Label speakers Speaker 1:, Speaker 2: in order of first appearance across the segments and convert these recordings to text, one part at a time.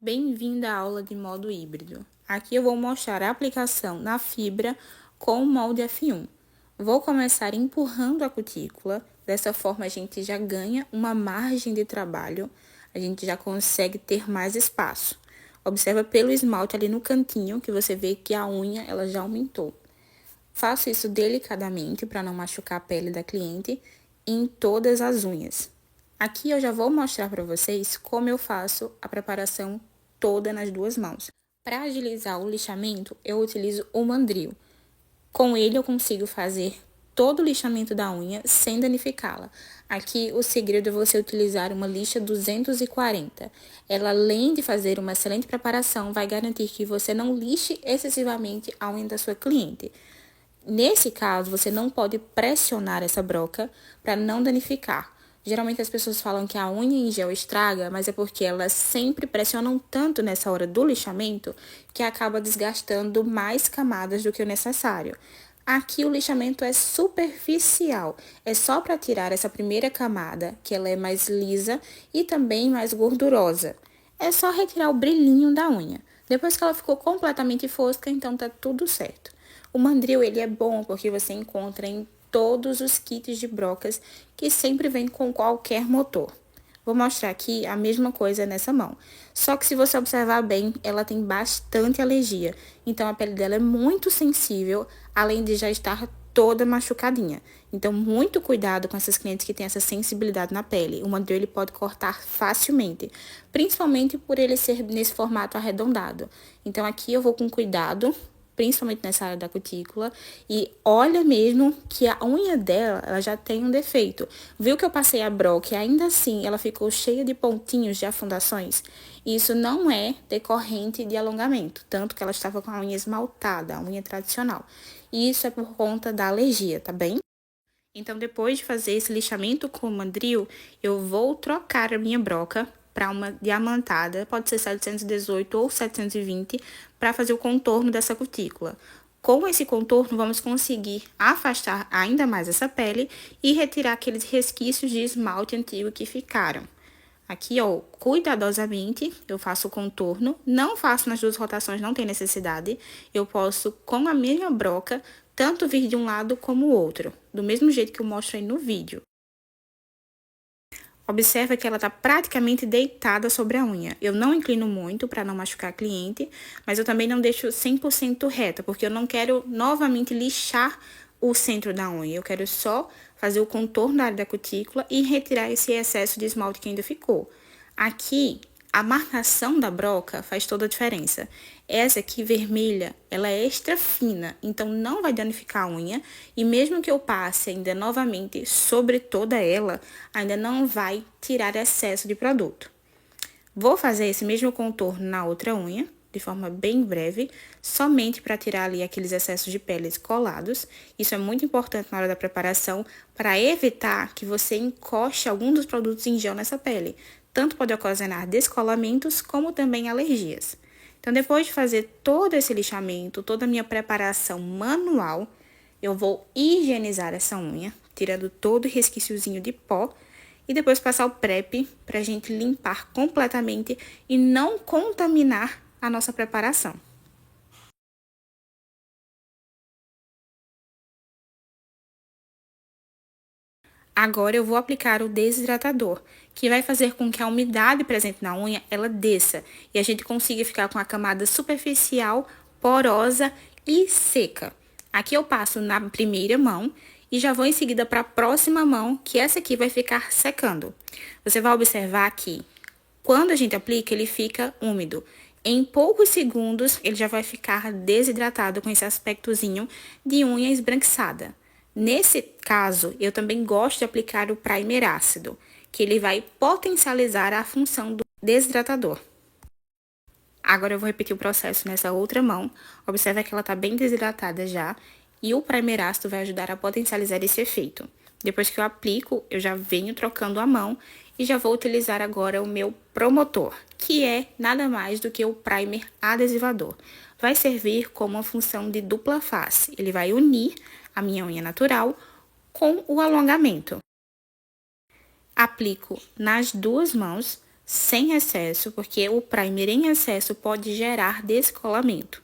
Speaker 1: Bem-vinda à aula de modo híbrido. Aqui eu vou mostrar a aplicação na fibra com o molde F1. Vou começar empurrando a cutícula, dessa forma a gente já ganha uma margem de trabalho, a gente já consegue ter mais espaço. Observa pelo esmalte ali no cantinho que você vê que a unha ela já aumentou. Faço isso delicadamente para não machucar a pele da cliente em todas as unhas. Aqui eu já vou mostrar para vocês como eu faço a preparação toda nas duas mãos. Para agilizar o lixamento, eu utilizo o mandril. Com ele eu consigo fazer todo o lixamento da unha sem danificá-la. Aqui o segredo é você utilizar uma lixa 240. Ela, além de fazer uma excelente preparação, vai garantir que você não lixe excessivamente a unha da sua cliente. Nesse caso, você não pode pressionar essa broca para não danificar. Geralmente as pessoas falam que a unha em gel estraga, mas é porque elas sempre pressionam tanto nessa hora do lixamento que acaba desgastando mais camadas do que o necessário. Aqui o lixamento é superficial, é só para tirar essa primeira camada, que ela é mais lisa e também mais gordurosa. É só retirar o brilhinho da unha. Depois que ela ficou completamente fosca, então tá tudo certo. O mandril ele é bom porque você encontra em todos os kits de brocas que sempre vem com qualquer motor. Vou mostrar aqui a mesma coisa nessa mão. Só que se você observar bem, ela tem bastante alergia. Então a pele dela é muito sensível, além de já estar toda machucadinha. Então muito cuidado com essas clientes que têm essa sensibilidade na pele. O mandril ele pode cortar facilmente, principalmente por ele ser nesse formato arredondado. Então aqui eu vou com cuidado, principalmente nessa área da cutícula, e olha mesmo que a unha dela, ela já tem um defeito. Viu que eu passei a broca e ainda assim ela ficou cheia de pontinhos de afundações? Isso não é decorrente de alongamento, tanto que ela estava com a unha esmaltada, a unha tradicional. E isso é por conta da alergia, tá bem? Então, depois de fazer esse lixamento com o mandril, eu vou trocar a minha broca para uma diamantada, pode ser 718 ou 720, para fazer o contorno dessa cutícula. Com esse contorno, vamos conseguir afastar ainda mais essa pele e retirar aqueles resquícios de esmalte antigo que ficaram. Aqui, ó, cuidadosamente, eu faço o contorno. Não faço nas duas rotações, não tem necessidade. Eu posso, com a mesma broca, tanto vir de um lado como o outro, do mesmo jeito que eu mostro aí no vídeo. Observa que ela está praticamente deitada sobre a unha. Eu não inclino muito para não machucar a cliente, mas eu também não deixo 100% reta, porque eu não quero novamente lixar o centro da unha. Eu quero só fazer o contorno da área da cutícula e retirar esse excesso de esmalte que ainda ficou. Aqui, a marcação da broca faz toda a diferença. Essa aqui vermelha, ela é extra fina, então não vai danificar a unha. E mesmo que eu passe ainda novamente sobre toda ela, ainda não vai tirar excesso de produto. Vou fazer esse mesmo contorno na outra unha, de forma bem breve, somente para tirar ali aqueles excessos de peles colados. Isso é muito importante na hora da preparação, para evitar que você encoste algum dos produtos em gel nessa pele. Tanto pode ocasionar descolamentos, como também alergias. Então, depois de fazer todo esse lixamento, toda a minha preparação manual, eu vou higienizar essa unha, tirando todo o resquíciozinho de pó, e depois passar o prep para a gente limpar completamente e não contaminar a nossa preparação. Agora eu vou aplicar o desidratador, que vai fazer com que a umidade presente na unha ela desça e a gente consiga ficar com a camada superficial, porosa e seca. Aqui eu passo na primeira mão e já vou em seguida para a próxima mão, que essa aqui vai ficar secando. Você vai observar que quando a gente aplica, ele fica úmido. Em poucos segundos, ele já vai ficar desidratado com esse aspectozinho de unha esbranquiçada. Nesse caso, eu também gosto de aplicar o primer ácido, que ele vai potencializar a função do desidratador. Agora eu vou repetir o processo nessa outra mão. Observa que ela está bem desidratada já. E o primer ácido vai ajudar a potencializar esse efeito. Depois que eu aplico, eu já venho trocando a mão e já vou utilizar agora o meu promotor, que é nada mais do que o primer adesivador. Vai servir como uma função de dupla face. Ele vai unir a minha unha natural com o alongamento. Aplico nas duas mãos, sem excesso, porque o primer em excesso pode gerar descolamento.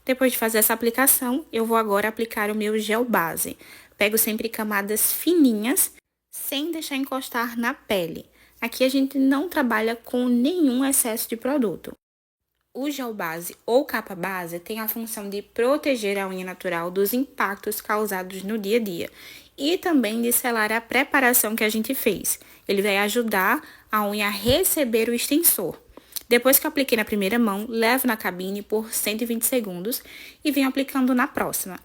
Speaker 1: Depois de fazer essa aplicação, eu vou agora aplicar o meu gel base. Pego sempre camadas fininhas, sem deixar encostar na pele. Aqui a gente não trabalha com nenhum excesso de produto. O gel base ou capa base tem a função de proteger a unha natural dos impactos causados no dia a dia e também de selar a preparação que a gente fez. Ele vai ajudar a unha a receber o extensor. Depois que eu apliquei na primeira mão, levo na cabine por 120 segundos e venho aplicando na próxima.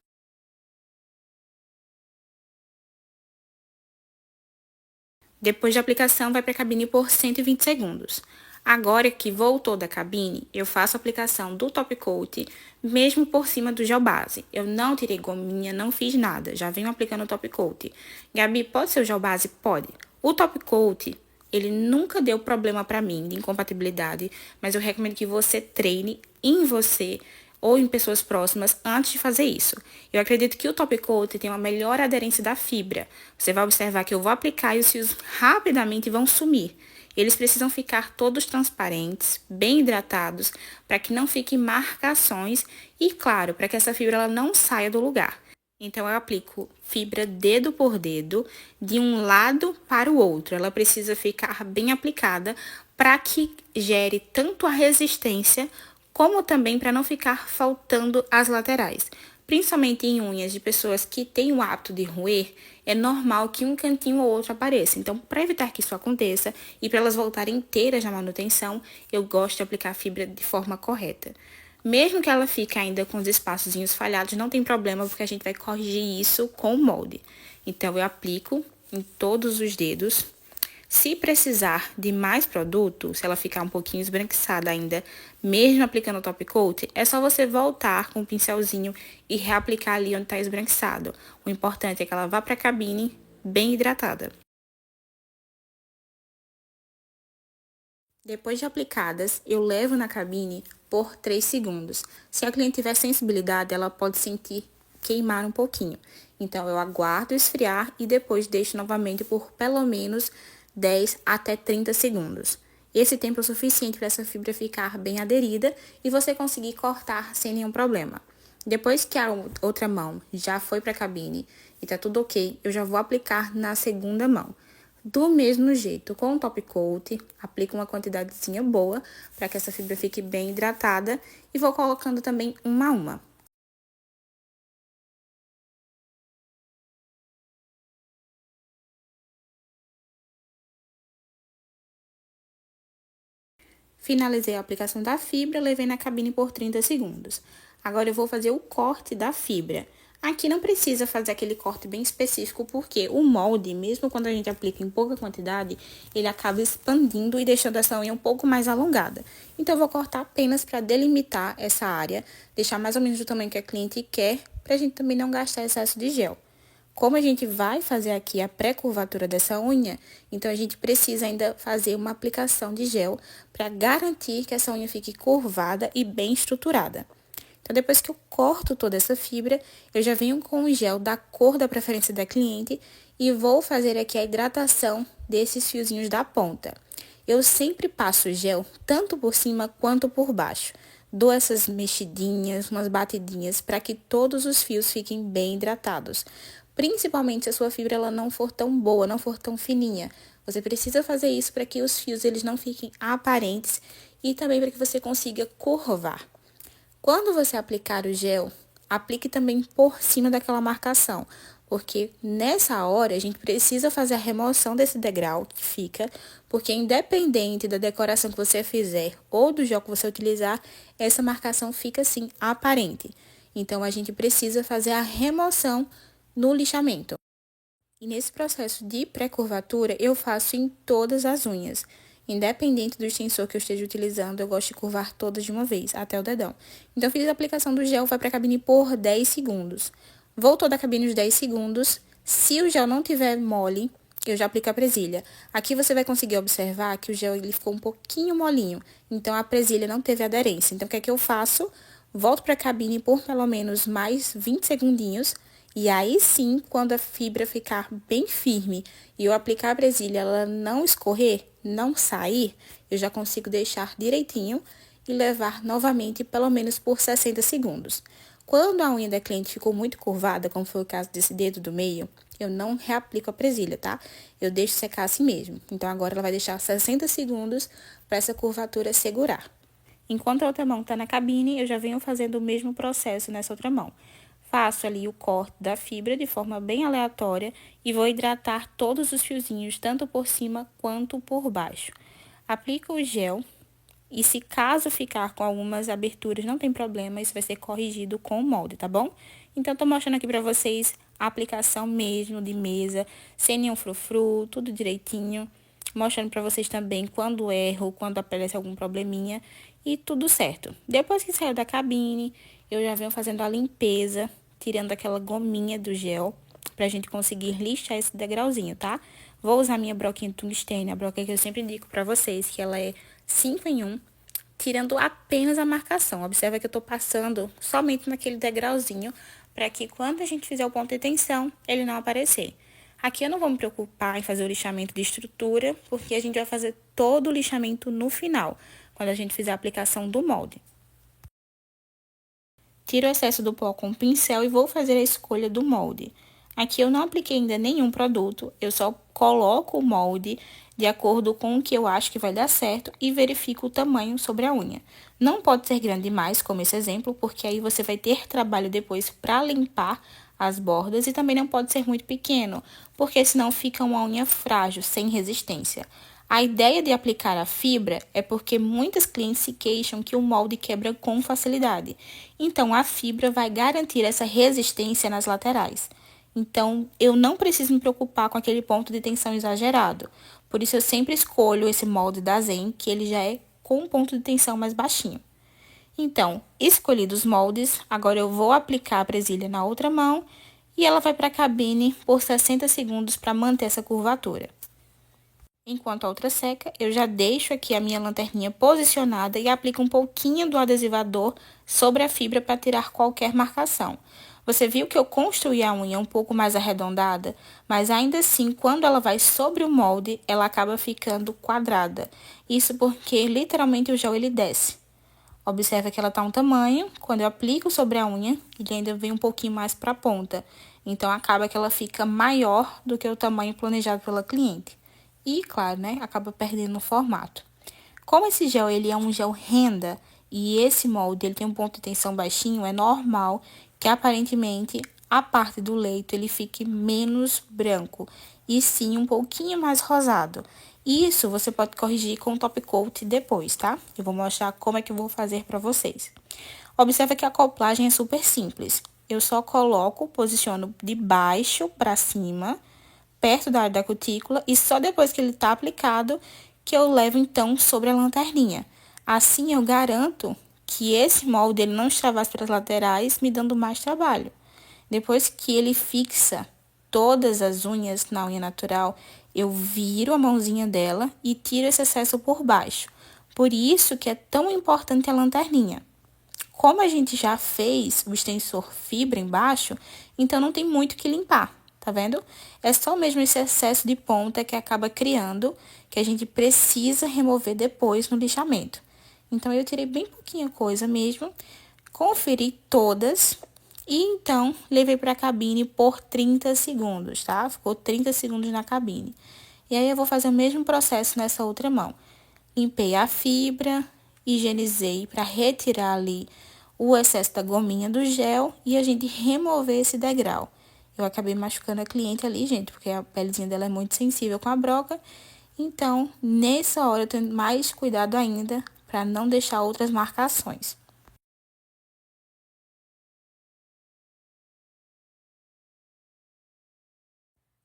Speaker 1: Depois da aplicação, vai para a cabine por 120 segundos. Agora que voltou da cabine, eu faço a aplicação do top coat, mesmo por cima do gel base. Eu não tirei gominha, não fiz nada, já venho aplicando o top coat. Gabi, pode ser o gel base? Pode. O top coat, ele nunca deu problema para mim de incompatibilidade, mas eu recomendo que você treine em você ou em pessoas próximas antes de fazer isso. Eu acredito que o top coat tem uma melhor aderência da fibra. Você vai observar que eu vou aplicar e os fios rapidamente vão sumir. Eles precisam ficar todos transparentes, bem hidratados, para que não fiquem marcações e, claro, para que essa fibra ela não saia do lugar. Então, eu aplico fibra dedo por dedo, de um lado para o outro. Ela precisa ficar bem aplicada para que gere tanto a resistência como também para não ficar faltando as laterais. Principalmente em unhas de pessoas que têm o hábito de roer, é normal que um cantinho ou outro apareça. Então, para evitar que isso aconteça e para elas voltarem inteiras na manutenção, eu gosto de aplicar a fibra de forma correta. Mesmo que ela fique ainda com os espaçozinhos falhados, não tem problema, porque a gente vai corrigir isso com o molde. Então, eu aplico em todos os dedos. Se precisar de mais produto, se ela ficar um pouquinho esbranquiçada ainda, mesmo aplicando o top coat, é só você voltar com o pincelzinho e reaplicar ali onde está esbranquiçado. O importante é que ela vá para a cabine bem hidratada. Depois de aplicadas, eu levo na cabine por 3 segundos. Se a cliente tiver sensibilidade, ela pode sentir queimar um pouquinho. Então, eu aguardo esfriar e depois deixo novamente por pelo menos 10 até 30 segundos. Esse tempo é o suficiente para essa fibra ficar bem aderida e você conseguir cortar sem nenhum problema. Depois que a outra mão já foi para a cabine e tá tudo ok, eu já vou aplicar na segunda mão. Do mesmo jeito, com o top coat, aplico uma quantidadezinha boa para que essa fibra fique bem hidratada e vou colocando também uma a uma. Finalizei a aplicação da fibra, levei na cabine por 30 segundos. Agora eu vou fazer o corte da fibra. Aqui não precisa fazer aquele corte bem específico, porque o molde, mesmo quando a gente aplica em pouca quantidade, ele acaba expandindo e deixando essa unha um pouco mais alongada. Então, eu vou cortar apenas para delimitar essa área, deixar mais ou menos do tamanho que a cliente quer, para a gente também não gastar excesso de gel. Como a gente vai fazer aqui a pré-curvatura dessa unha, então a gente precisa ainda fazer uma aplicação de gel para garantir que essa unha fique curvada e bem estruturada. Então, depois que eu corto toda essa fibra, eu já venho com o gel da cor da preferência da cliente e vou fazer aqui a hidratação desses fiozinhos da ponta. Eu sempre passo o gel tanto por cima quanto por baixo. Dou essas mexidinhas, umas batidinhas, para que todos os fios fiquem bem hidratados. Principalmente se a sua fibra ela não for tão boa, não for tão fininha. Você precisa fazer isso para que os fios eles não fiquem aparentes e também para que você consiga curvar. Quando você aplicar o gel, aplique também por cima daquela marcação, porque nessa hora a gente precisa fazer a remoção desse degrau que fica, porque independente da decoração que você fizer ou do gel que você utilizar, essa marcação fica assim aparente. Então, a gente precisa fazer a remoção no lixamento. E nesse processo de pré-curvatura, eu faço em todas as unhas. Independente do extensor que eu esteja utilizando, eu gosto de curvar todas de uma vez, até o dedão. Então, fiz a aplicação do gel, vai para a cabine por 10 segundos. Voltou da cabine os 10 segundos. Se o gel não tiver mole, eu já aplico a presilha. Aqui você vai conseguir observar que o gel ele ficou um pouquinho molinho. Então, a presilha não teve aderência. Então, o que é que eu faço? Volto para a cabine por pelo menos mais 20 segundinhos E aí sim, quando a fibra ficar bem firme e eu aplicar a presilha, ela não escorrer, não sair, eu já consigo deixar direitinho e levar novamente pelo menos por 60 segundos. Quando a unha da cliente ficou muito curvada, como foi o caso desse dedo do meio, eu não reaplico a presilha, tá? Eu deixo secar assim mesmo. Então, agora ela vai deixar 60 segundos para essa curvatura segurar. Enquanto a outra mão está na cabine, eu já venho fazendo o mesmo processo nessa outra mão. Faço ali o corte da fibra de forma bem aleatória e vou hidratar todos os fiozinhos, tanto por cima quanto por baixo. Aplico o gel e se caso ficar com algumas aberturas, não tem problema, isso vai ser corrigido com o molde, tá bom? Então, tô mostrando aqui pra vocês a aplicação mesmo de mesa, sem nenhum frufru, tudo direitinho. Mostrando pra vocês também quando erro, quando aparece algum probleminha e tudo certo. Depois que saiu da cabine, eu já venho fazendo a limpeza, tirando aquela gominha do gel, pra gente conseguir lixar esse degrauzinho, tá? Vou usar minha broquinha tungstênio, a broca que eu sempre indico pra vocês, que ela é 5 em 1, tirando apenas a marcação. Observa que eu tô passando somente naquele degrauzinho, para que quando a gente fizer o ponto de tensão, ele não aparecer. Aqui eu não vou me preocupar em fazer o lixamento de estrutura, porque a gente vai fazer todo o lixamento no final, quando a gente fizer a aplicação do molde. Tiro o excesso do pó com o pincel e vou fazer a escolha do molde. Aqui eu não apliquei ainda nenhum produto, eu só coloco o molde de acordo com o que eu acho que vai dar certo e verifico o tamanho sobre a unha. Não pode ser grande demais, como esse exemplo, porque aí você vai ter trabalho depois para limpar as bordas e também não pode ser muito pequeno, porque senão fica uma unha frágil, sem resistência. A ideia de aplicar a fibra é porque muitas clientes se queixam que o molde quebra com facilidade. Então, a fibra vai garantir essa resistência nas laterais. Então, eu não preciso me preocupar com aquele ponto de tensão exagerado. Por isso, eu sempre escolho esse molde da Zen, que ele já é com um ponto de tensão mais baixinho. Então, escolhidos os moldes, agora eu vou aplicar a presilha na outra mão e ela vai para a cabine por 60 segundos para manter essa curvatura. Enquanto a outra seca, eu já deixo aqui a minha lanterninha posicionada e aplico um pouquinho do adesivador sobre a fibra para tirar qualquer marcação. Você viu que eu construí a unha um pouco mais arredondada, mas ainda assim, quando ela vai sobre o molde, ela acaba ficando quadrada. Isso porque, literalmente, o gel ele desce. Observa que ela tá um tamanho, quando eu aplico sobre a unha, ele ainda vem um pouquinho mais para a ponta. Então, acaba que ela fica maior do que o tamanho planejado pela cliente. E, claro, né, acaba perdendo o formato. Como esse gel ele é um gel renda e esse molde ele tem um ponto de tensão baixinho, é normal que aparentemente a parte do leito ele fique menos branco e sim um pouquinho mais rosado. Isso você pode corrigir com o top coat depois, tá? Eu vou mostrar como é que eu vou fazer para vocês. Observa que a acoplagem é super simples. Eu só coloco, posiciono de baixo para cima, perto da área da cutícula, e só depois que ele está aplicado que eu levo então sobre a lanterninha. Assim eu garanto que esse molde ele não extravase para as laterais, me dando mais trabalho. Depois que ele fixa todas as unhas na unha natural, eu viro a mãozinha dela e tiro esse excesso por baixo. Por isso que é tão importante a lanterninha. Como a gente já fez o extensor fibra embaixo, então não tem muito o que limpar, tá vendo? É só mesmo esse excesso de ponta que acaba criando, que a gente precisa remover depois no lixamento. Então, eu tirei bem pouquinha coisa mesmo, conferi todas e então levei para a cabine por 30 segundos, tá? Ficou 30 segundos na cabine. E aí, eu vou fazer o mesmo processo nessa outra mão. Limpei a fibra, higienizei para retirar ali o excesso da gominha do gel e a gente remover esse degrau. Eu acabei machucando a cliente ali, gente, porque a pelezinha dela é muito sensível com a broca. Então, nessa hora eu tenho mais cuidado ainda para não deixar outras marcações.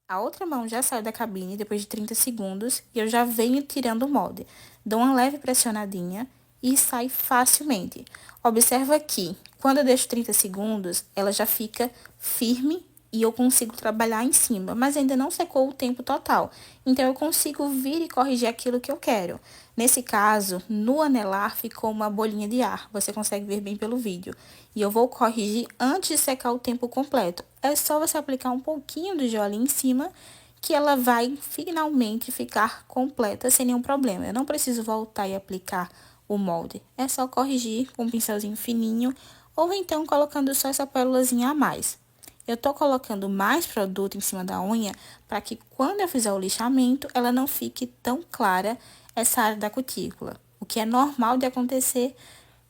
Speaker 1: A outra mão já saiu da cabine depois de 30 segundos e eu já venho tirando o molde. Dou uma leve pressionadinha e sai facilmente. Observa aqui, quando eu deixo 30 segundos, ela já fica firme e eu consigo trabalhar em cima, mas ainda não secou o tempo total. Então, eu consigo vir e corrigir aquilo que eu quero. Nesse caso, no anelar ficou uma bolinha de ar, você consegue ver bem pelo vídeo. E eu vou corrigir antes de secar o tempo completo. É só você aplicar um pouquinho do gel ali em cima, que ela vai finalmente ficar completa sem nenhum problema. Eu não preciso voltar e aplicar o molde. É só corrigir com um pincelzinho fininho, ou então colocando só essa pélulazinha a mais. Eu tô colocando mais produto em cima da unha para que quando eu fizer o lixamento, ela não fique tão clara essa área da cutícula. O que é normal de acontecer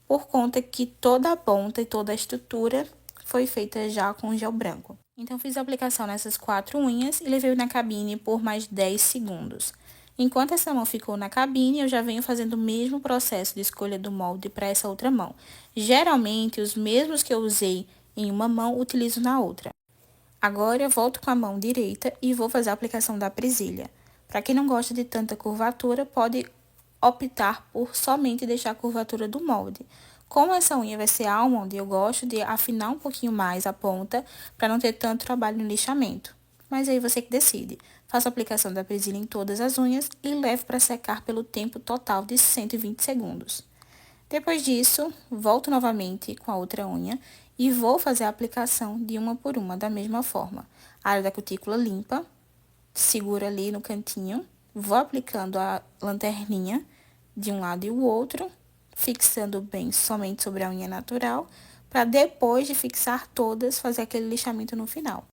Speaker 1: por conta que toda a ponta e toda a estrutura foi feita já com gel branco. Então, fiz a aplicação nessas 4 unhas e levei na cabine por mais 10 segundos. Enquanto essa mão ficou na cabine, eu já venho fazendo o mesmo processo de escolha do molde para essa outra mão. Geralmente, os mesmos que eu usei em uma mão, utilizo na outra. Agora, eu volto com a mão direita e vou fazer a aplicação da presilha. Para quem não gosta de tanta curvatura, pode optar por somente deixar a curvatura do molde. Como essa unha vai ser almond, eu gosto de afinar um pouquinho mais a ponta para não ter tanto trabalho no lixamento. Mas aí você que decide. Faço a aplicação da presilha em todas as unhas e levo para secar pelo tempo total de 120 segundos. Depois disso, volto novamente com a outra unha e vou fazer a aplicação de uma por uma da mesma forma. A área da cutícula limpa, seguro ali no cantinho, vou aplicando a lanterninha de um lado e o outro, fixando bem somente sobre a unha natural, para depois de fixar todas, fazer aquele lixamento no final.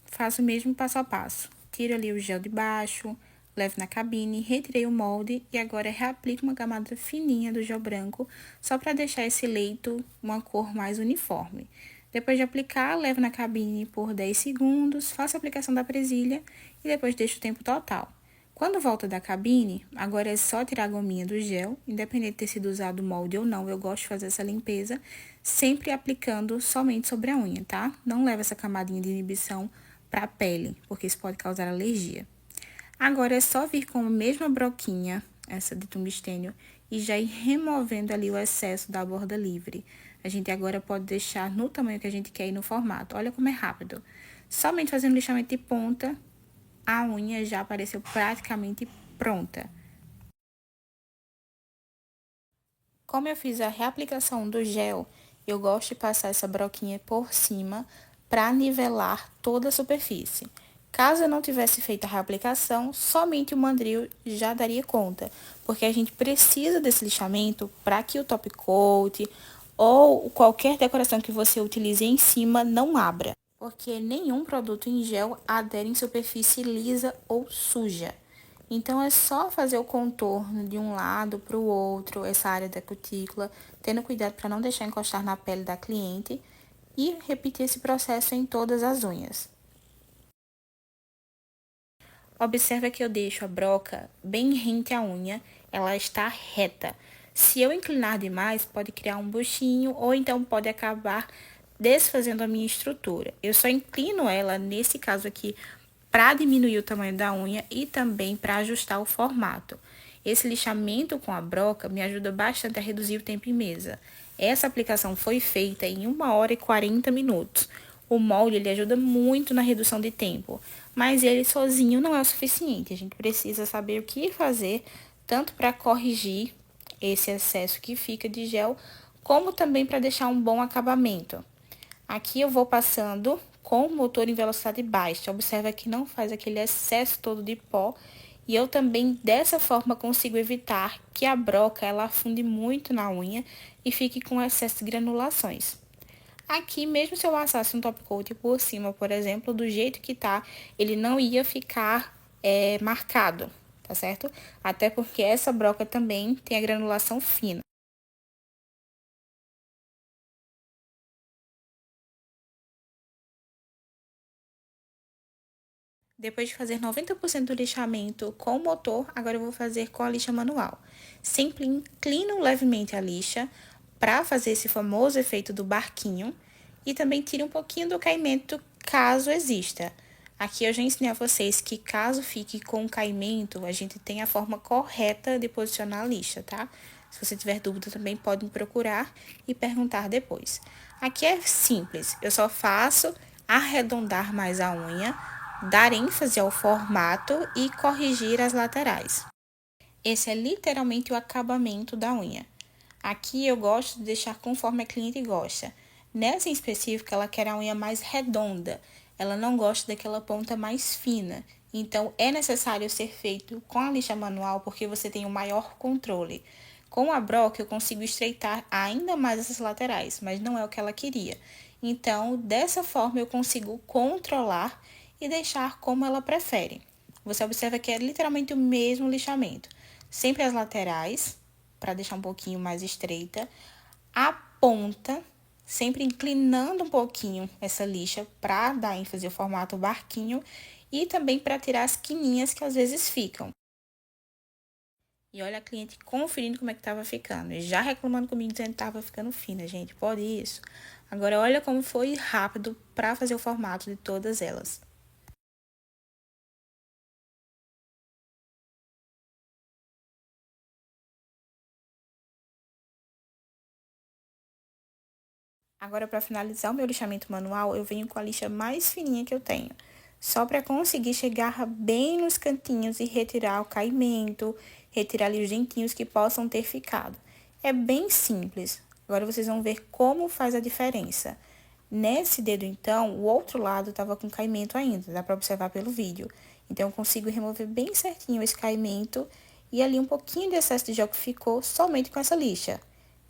Speaker 1: Faço o mesmo passo a passo. Tiro ali o gel de baixo, levo na cabine, retirei o molde e agora reaplico uma camada fininha do gel branco, só para deixar esse leito uma cor mais uniforme. Depois de aplicar, levo na cabine por 10 segundos, faço a aplicação da presilha e depois deixo o tempo total. Quando volto da cabine, agora é só tirar a gominha do gel, independente de ter sido usado o molde ou não, eu gosto de fazer essa limpeza, sempre aplicando somente sobre a unha, tá? Não leva essa camadinha de inibição para a pele, porque isso pode causar alergia. Agora é só vir com a mesma broquinha, essa de tungstênio, e já ir removendo ali o excesso da borda livre. A gente agora pode deixar no tamanho que a gente quer e no formato. Olha como é rápido. Somente fazendo lixamento de ponta, a unha já apareceu praticamente pronta. Como eu fiz a reaplicação do gel, eu gosto de passar essa broquinha por cima para nivelar toda a superfície. Caso eu não tivesse feito a reaplicação, somente o mandril já daria conta, porque a gente precisa desse lixamento para que o top coat ou qualquer decoração que você utilize em cima não abra, porque nenhum produto em gel adere em superfície lisa ou suja. Então, é só fazer o contorno de um lado para o outro, essa área da cutícula, tendo cuidado para não deixar encostar na pele da cliente e repetir esse processo em todas as unhas. Observa que eu deixo a broca bem rente à unha, ela está reta. Se eu inclinar demais, pode criar um buchinho ou então pode acabar desfazendo a minha estrutura. Eu só inclino ela, nesse caso aqui, para diminuir o tamanho da unha e também para ajustar o formato. Esse lixamento com a broca me ajuda bastante a reduzir o tempo em mesa. Essa aplicação foi feita em 1 hora e 40 minutos. O molde ele ajuda muito na redução de tempo, mas ele sozinho não é o suficiente. A gente precisa saber o que fazer, tanto para corrigir esse excesso que fica de gel, como também para deixar um bom acabamento. Aqui eu vou passando com o motor em velocidade baixa. Observa que não faz aquele excesso todo de pó. E eu também, dessa forma, consigo evitar que a broca ela afunde muito na unha e fique com excesso de granulações. Aqui, mesmo se eu passasse um top coat por cima, por exemplo, do jeito que tá, ele não ia ficar marcado, tá certo? Até porque essa broca também tem a granulação fina. Depois de fazer 90% do lixamento com o motor, agora eu vou fazer com a lixa manual. Sempre inclino levemente a lixa para fazer esse famoso efeito do barquinho e também tiro um pouquinho do caimento caso exista. Aqui eu já ensinei a vocês que caso fique com caimento, a gente tem a forma correta de posicionar a lixa, tá? Se você tiver dúvida também pode me procurar e perguntar depois. Aqui é simples, eu só faço arredondar mais a unha, dar ênfase ao formato e corrigir as laterais. Esse é literalmente o acabamento da unha. Aqui eu gosto de deixar conforme a cliente gosta. Nessa em específico, ela quer a unha mais redonda. Ela não gosta daquela ponta mais fina. Então, é necessário ser feito com a lixa manual porque você tem o maior controle. Com a broca, eu consigo estreitar ainda mais essas laterais, mas não é o que ela queria. Então, dessa forma, eu consigo controlar e deixar como ela prefere. Você observa que é literalmente o mesmo lixamento. Sempre as laterais, para deixar um pouquinho mais estreita. A ponta, sempre inclinando um pouquinho essa lixa para dar ênfase ao formato barquinho e também para tirar as quininhas que às vezes ficam. E olha a cliente conferindo como é que tava ficando. E já reclamando comigo dizendo que tava ficando fina, gente. Pode isso. Agora olha como foi rápido para fazer o formato de todas elas. Agora, para finalizar o meu lixamento manual, eu venho com a lixa mais fininha que eu tenho. Só para conseguir chegar bem nos cantinhos e retirar o caimento, retirar ali os dentinhos que possam ter ficado. É bem simples. Agora vocês vão ver como faz a diferença. Nesse dedo, então, o outro lado estava com caimento ainda, dá para observar pelo vídeo. Então, eu consigo remover bem certinho esse caimento e ali um pouquinho de excesso de gel que ficou somente com essa lixa.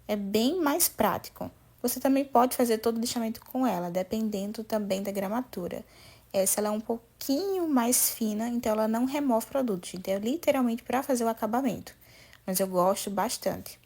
Speaker 1: É bem mais prático. Você também pode fazer todo o lixamento com ela, dependendo também da gramatura. Essa ela é um pouquinho mais fina, então ela não remove produto, gente. É literalmente para fazer o acabamento. Mas eu gosto bastante.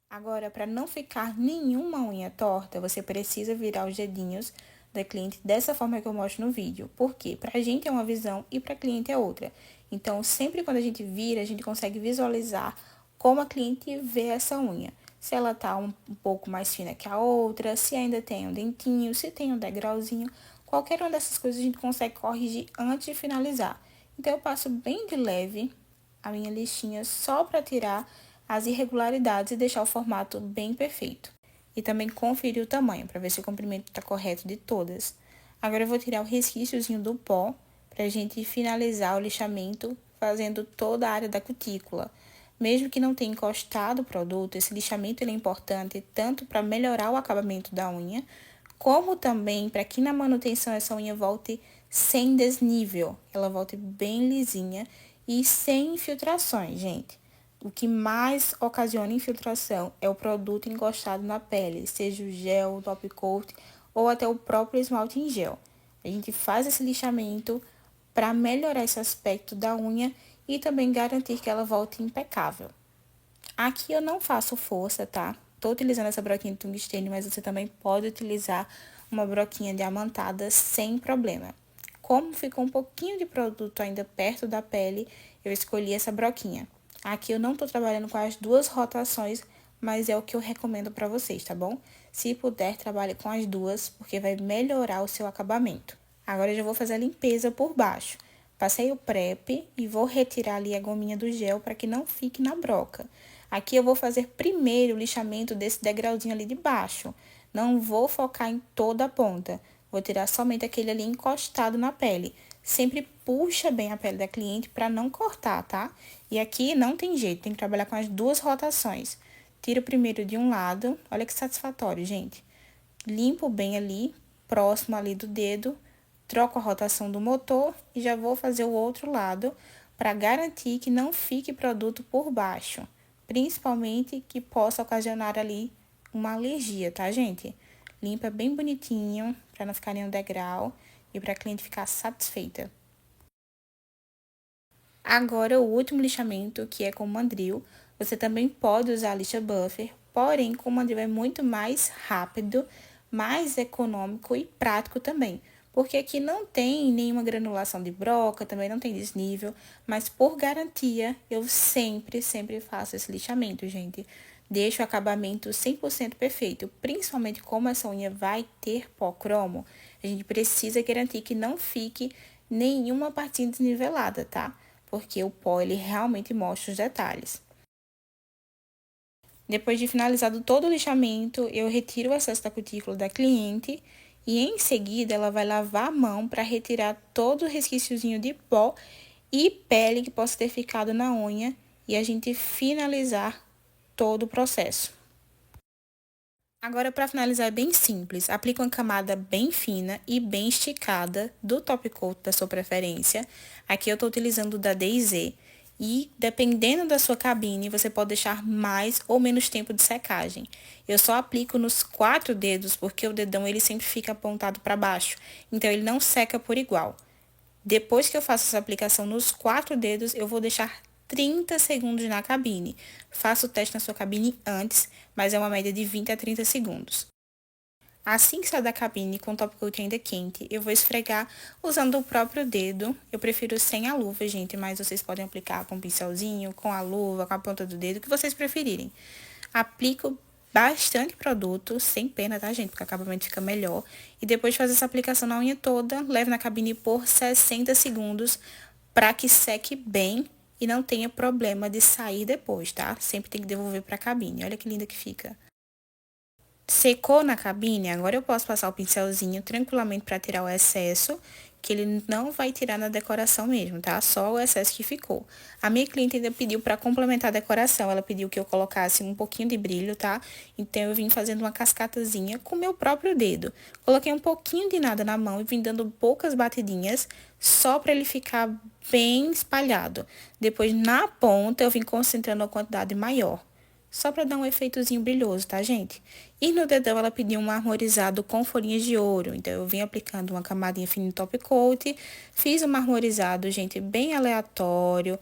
Speaker 1: Agora, para não ficar nenhuma unha torta, você precisa virar os dedinhos da cliente dessa forma que eu mostro no vídeo. Por quê? Para a gente é uma visão e para a cliente é outra. Então, sempre quando a gente vira, a gente consegue visualizar como a cliente vê essa unha. Se ela tá um pouco mais fina que a outra, se ainda tem um dentinho, se tem um degrauzinho, qualquer uma dessas coisas a gente consegue corrigir antes de finalizar. Então, eu passo bem de leve a minha lixinha só para tirar as irregularidades e deixar o formato bem perfeito. E também conferir o tamanho, para ver se o comprimento está correto de todas. Agora eu vou tirar o resquíciozinho do pó, para a gente finalizar o lixamento, fazendo toda a área da cutícula. Mesmo que não tenha encostado o produto, esse lixamento ele é importante tanto para melhorar o acabamento da unha, como também para que na manutenção essa unha volte sem desnível, ela volte bem lisinha e sem infiltrações, gente. O que mais ocasiona infiltração é o produto encostado na pele, seja o gel, o top coat ou até o próprio esmalte em gel. A gente faz esse lixamento para melhorar esse aspecto da unha e também garantir que ela volte impecável. Aqui eu não faço força, tá? Tô utilizando essa broquinha de tungstênio, mas você também pode utilizar uma broquinha diamantada sem problema. Como ficou um pouquinho de produto ainda perto da pele, eu escolhi essa broquinha. Aqui eu não tô trabalhando com as duas rotações, mas é o que eu recomendo para vocês, tá bom? Se puder, trabalhe com as duas, porque vai melhorar o seu acabamento. Agora eu já vou fazer a limpeza por baixo. Passei o prep e vou retirar ali a gominha do gel para que não fique na broca. Aqui eu vou fazer primeiro o lixamento desse degrauzinho ali de baixo. Não vou focar em toda a ponta. Vou tirar somente aquele ali encostado na pele. Sempre puxa bem a pele da cliente para não cortar, tá? E aqui não tem jeito, tem que trabalhar com as duas rotações. Tiro primeiro de um lado, olha que satisfatório, gente. Limpo bem ali, próximo ali do dedo, troco a rotação do motor e já vou fazer o outro lado para garantir que não fique produto por baixo, principalmente que possa ocasionar ali uma alergia, tá, gente? Limpa bem bonitinho para não ficar nenhum degrau e para a cliente ficar satisfeita. Agora, o último lixamento, que é com mandril, você também pode usar a lixa buffer, porém, com mandril é muito mais rápido, mais econômico e prático também, porque aqui não tem nenhuma granulação de broca, também não tem desnível, mas por garantia, eu sempre faço esse lixamento, gente. Deixo o acabamento 100% perfeito, principalmente como essa unha vai ter pó cromo, a gente precisa garantir que não fique nenhuma partinha desnivelada, tá? Porque o pó, ele realmente mostra os detalhes. Depois de finalizado todo o lixamento, eu retiro o excesso da cutícula da cliente e em seguida ela vai lavar a mão para retirar todo o resquíciozinho de pó e pele que possa ter ficado na unha e a gente finalizar todo o processo. Agora, para finalizar, é bem simples. Aplica uma camada bem fina e bem esticada do top coat da sua preferência. Aqui eu estou utilizando o da DayZ. E, dependendo da sua cabine, você pode deixar mais ou menos tempo de secagem. Eu só aplico nos 4 dedos, porque o dedão ele sempre fica apontado para baixo. Então, ele não seca por igual. Depois que eu faço essa aplicação nos 4 dedos, eu vou deixar 30 segundos na cabine. Faça o teste na sua cabine antes, mas é uma média de 20 a 30 segundos. Assim que sair da cabine com o top coat ainda quente, eu vou esfregar usando o próprio dedo. Eu prefiro sem a luva, gente, mas vocês podem aplicar com um pincelzinho, com a luva, com a ponta do dedo, o que vocês preferirem. Aplico bastante produto, sem pena, tá, gente? Porque o acabamento fica melhor. E depois de fazer essa aplicação na unha toda, leve na cabine por 60 segundos para que seque bem e não tenha problema de sair depois, tá? Sempre tem que devolver para a cabine. Olha que linda que fica. Secou na cabine, agora eu posso passar o pincelzinho tranquilamente para tirar o excesso, que ele não vai tirar na decoração mesmo, tá? Só o excesso que ficou. A minha cliente ainda pediu para complementar a decoração, ela pediu que eu colocasse um pouquinho de brilho, tá? Então, eu vim fazendo uma cascatazinha com o meu próprio dedo. Coloquei um pouquinho de nada na mão e vim dando poucas batidinhas, só para ele ficar bem espalhado. Depois, na ponta, eu vim concentrando a quantidade maior. Só para dar um efeitozinho brilhoso, tá, gente? E no dedão ela pediu um marmorizado com folhinhas de ouro. Então, eu vim aplicando uma camadinha fina de top coat. Fiz um marmorizado, gente, bem aleatório.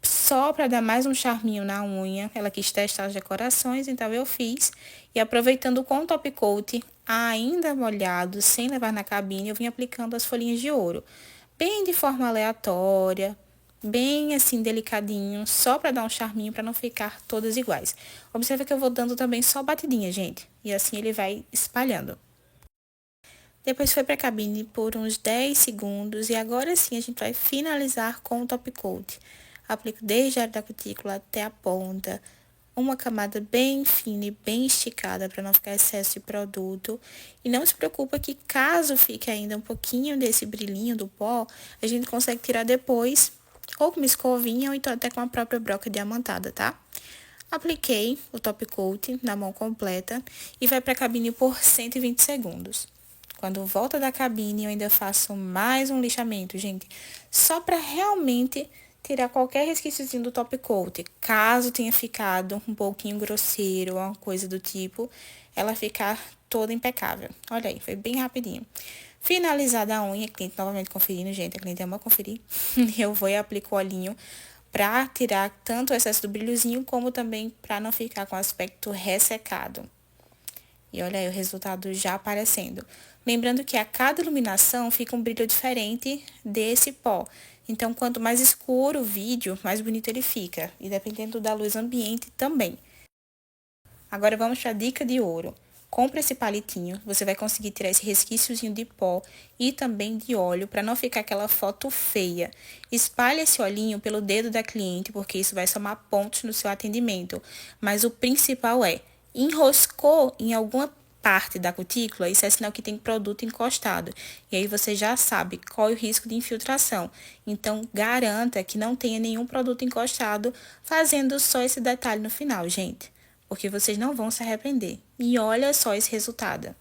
Speaker 1: Só para dar mais um charminho na unha. Ela quis testar as decorações, então eu fiz. E aproveitando com o top coat ainda molhado, sem levar na cabine, eu vim aplicando as folhinhas de ouro. Bem de forma aleatória. Bem assim, delicadinho, só para dar um charminho, para não ficar todas iguais. Observa que eu vou dando também só batidinha, gente. E assim ele vai espalhando. Depois foi para a cabine por uns 10 segundos e agora sim a gente vai finalizar com o top coat. Aplico desde a área da cutícula até a ponta. Uma camada bem fina e bem esticada para não ficar excesso de produto. E não se preocupa que caso fique ainda um pouquinho desse brilhinho do pó, a gente consegue tirar depois, ou com uma escovinha, ou então até com a própria broca diamantada, tá? Apliquei o top coat na mão completa e vai para a cabine por 120 segundos. Quando volta da cabine, eu ainda faço mais um lixamento, gente, só para realmente tirar qualquer resquíciozinho do top coat. Caso tenha ficado um pouquinho grosseiro ou uma coisa do tipo, ela ficar toda impecável. Olha aí, foi bem rapidinho. Finalizada a unha, cliente novamente conferindo, gente, a cliente ama conferir. Eu vou e aplico o olhinho pra tirar tanto o excesso do brilhozinho, como também pra não ficar com aspecto ressecado. E olha aí o resultado já aparecendo. Lembrando que a cada iluminação fica um brilho diferente desse pó. Então, quanto mais escuro o vídeo, mais bonito ele fica. E dependendo da luz ambiente também. Agora vamos para a dica de ouro. Compre esse palitinho, você vai conseguir tirar esse resquíciozinho de pó e também de óleo para não ficar aquela foto feia. Espalhe esse olhinho pelo dedo da cliente, porque isso vai somar pontos no seu atendimento. Mas o principal é, enroscou em alguma parte da cutícula, isso é sinal que tem produto encostado. E aí você já sabe qual é o risco de infiltração. Então, garanta que não tenha nenhum produto encostado, fazendo só esse detalhe no final, gente. Porque vocês não vão se arrepender. E olha só esse resultado.